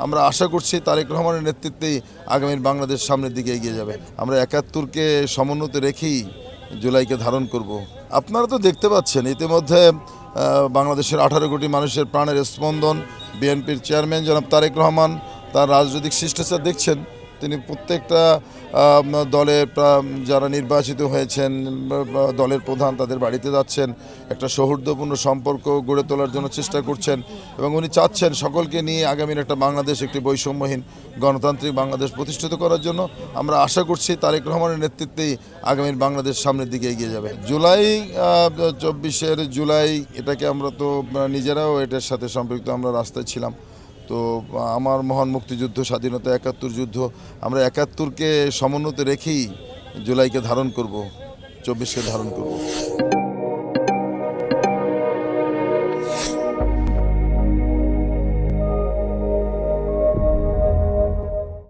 আমরা আশা করছি তারেক রহমানের নেতৃত্বেই আগামীর বাংলাদেশ সামনের দিকে এগিয়ে যাবে। আমরা ৭১কে সমুন্নত রেখেই জুলাইকে ধারণ করব। আপনারা তো দেখতে পাচ্ছেন ইতিমধ্যে বাংলাদেশের 18 কোটি মানুষের প্রাণের স্পন্দন বিএনপির চেয়ারম্যান জনাব তারেক রহমান তার রাজনৈতিক শিষ্টাচার দেখছেন। তিনি প্রত্যেকটা দলের যারা নির্বাচিত হয়েছেন দলের প্রধান তাদের বাড়িতে যাচ্ছেন, একটা সৌহার্দ্যপূর্ণ সম্পর্ক গড়ে তোলার জন্য চেষ্টা করছেন এবং উনি চাচ্ছেন সকলকে নিয়ে আগামীর একটা বাংলাদেশ, একটি বৈষম্যহীন গণতান্ত্রিক বাংলাদেশ প্রতিষ্ঠিত করার জন্য। আমরা আশা করছি তারেক রহমানের নেতৃত্বেই আগামীর বাংলাদেশ সামনের দিকে এগিয়ে যাবে। জুলাই 24 জুলাই এটাকে আমরা তো নিজেরাও এটার সাথে সম্পৃক্ত, আমরা রাস্তায় ছিলাম। তো আমার মহান মুক্তিযুদ্ধ, স্বাধীনতা, ৭১ যুদ্ধ, আমরা ৭১কে সমুন্নত রেখেই জুলাইকে ধারণ করব, 24কে ধারণ করব।